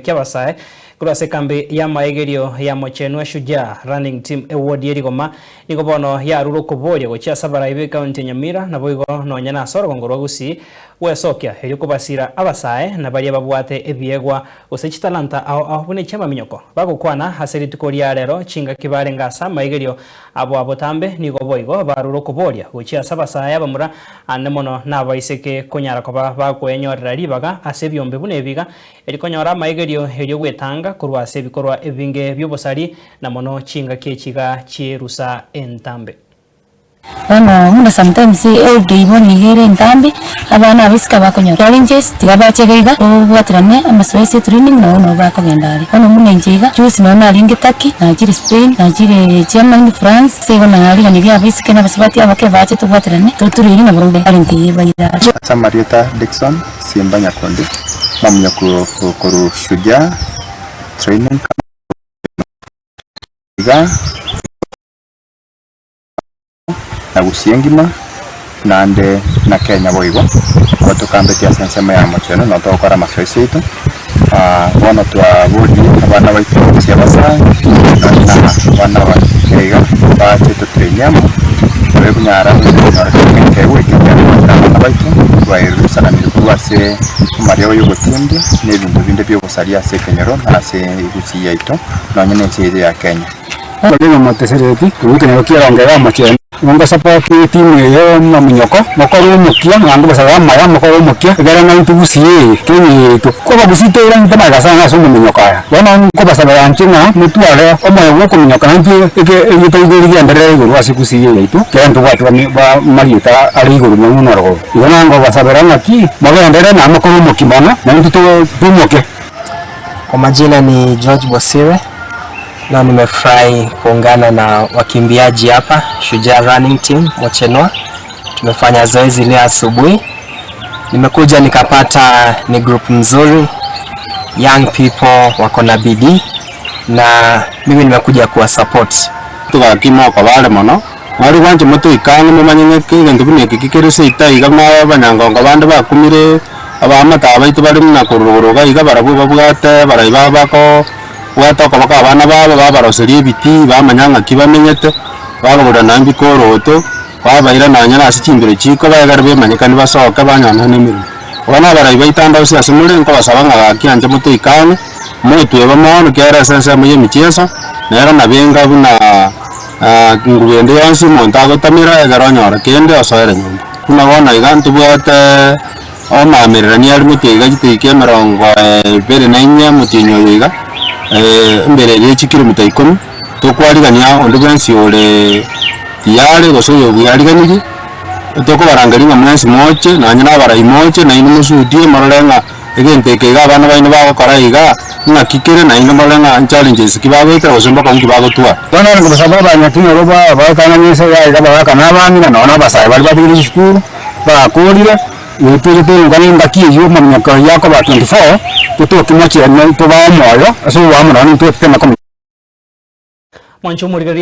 Kiabasae kurase kambi ya maegerio ya Mochenwa Shujaa running team award yeri goma niko bono ya ruro kuboria gocha sabara ibe county Nyamira na boigo no nyana soro gongorwa gusi wesokia heri kubasira abasae na bari babwate ebiegwa usechitalanta aho bune chama minyoko bagukwana haseri tukoria rero chinga kibare ngasa maegerio abo tambe niko boigo baruro kuboria gocha sabasae abamura anemono na baiseke konyara koba bakwenyorera ribaga asebyombe bune biga erikonyora maegerio heri gwetanga kurwase bikorwa ebinge byobosari na mono chinga kechiga chierusa entambe muna sometimes every morning here entambe abana abisika bakonyo challenges tigabachegeiga obwatrane amasoese training no bakogendari muna njiga juice no nalinge taki na jiri Spain na jiri Germany France sego na ali ni bya abisika na basabati abake bache tubwatrane tuturiri na burunde alinti bayira Samarieta Dixon Simba Nyakondi mamnya ku Shujaa training camp na gusiengima nande na Kenya boigo watukambe tia sensema ya Mocheno no tokora masoesi itu bono twa budi abana baitu cia basa na bana wa kega ba chitu training rebu nyara kewe kinya baitu wairu sana milikuwase Mario yugo tindi n'ebintu binde byo busaria se Kenyero na se igusi yaito no nyene nchiri ya Kenya Leo matesereti ukenya bakirongera Mocheno ngo support team yo maminyoko mokoro mukia ngandu basaba maya mokoro mukia gara na ntugusi kinyi to ko bagusitera ntama gasana so muminyoka ya bona ko basaba yanchina mutwale omoyo ko minyoka nanti eke igori yandere igoro asikusi yeito kyantu watu ba marita ari igoro muno ro ibona ngo basaba ngaki magandere na mokoro mukimono na ntuto tumuke. Kwa majina ni George Bosire na nimefurahi kuungana na wakimbiaji hapa Shujaa running team Mochenwa. Tumefanya zoezi leo asubuhi. Nimekuja nikapata ni group nzuri, young people wako na bidii na mimi nimekuja kuwa support. Tukakimo kwa wale mono wali wanje moto ikanga mumanyenge ngendu bineke kikerese itayiga n'abanyangongo bande bakumire abamata abaitu bari muna kururuga iga barabu babwate baraiba bako watoko baka abana babo babaroseri biti bamanyanga kibamenyete bagura nambi koroto babaira nanya nasi chimbire chiko bagarbe manyekani basoka banyana n'imiri wana baraiba itanda usi asimule nko basabanga bakianje muto ikane mutu yabamo kera sense mu yemicheso nera nabenga buna ngubende yansi montago tamira egaronyora kende osoere nyumba kuna wana igantu bwate omamerera ni ari mutiga gitike merongo bere nanya mutinyo yiga mbere y'iki kilomita 10 tokwariganya onde bwansi ole yale gosoyo bwariganiri toko barangaringa mwansi moche nanya nabara imoche na ino musudie marolenga egenteke ga bana baino bagokora iga ngakikire na ino marolenga challenges kibabeta gosomba konki bagotwa bana ngo basaba banyatinyo roba bakana nyese ya iga bakana bami na nona basaba bali batigiri shukuru bakorire yutiri ngani ndaki yo mamnyaka yako ba 24 tuto kimoche no to ba moyo aso wa mona ni to tema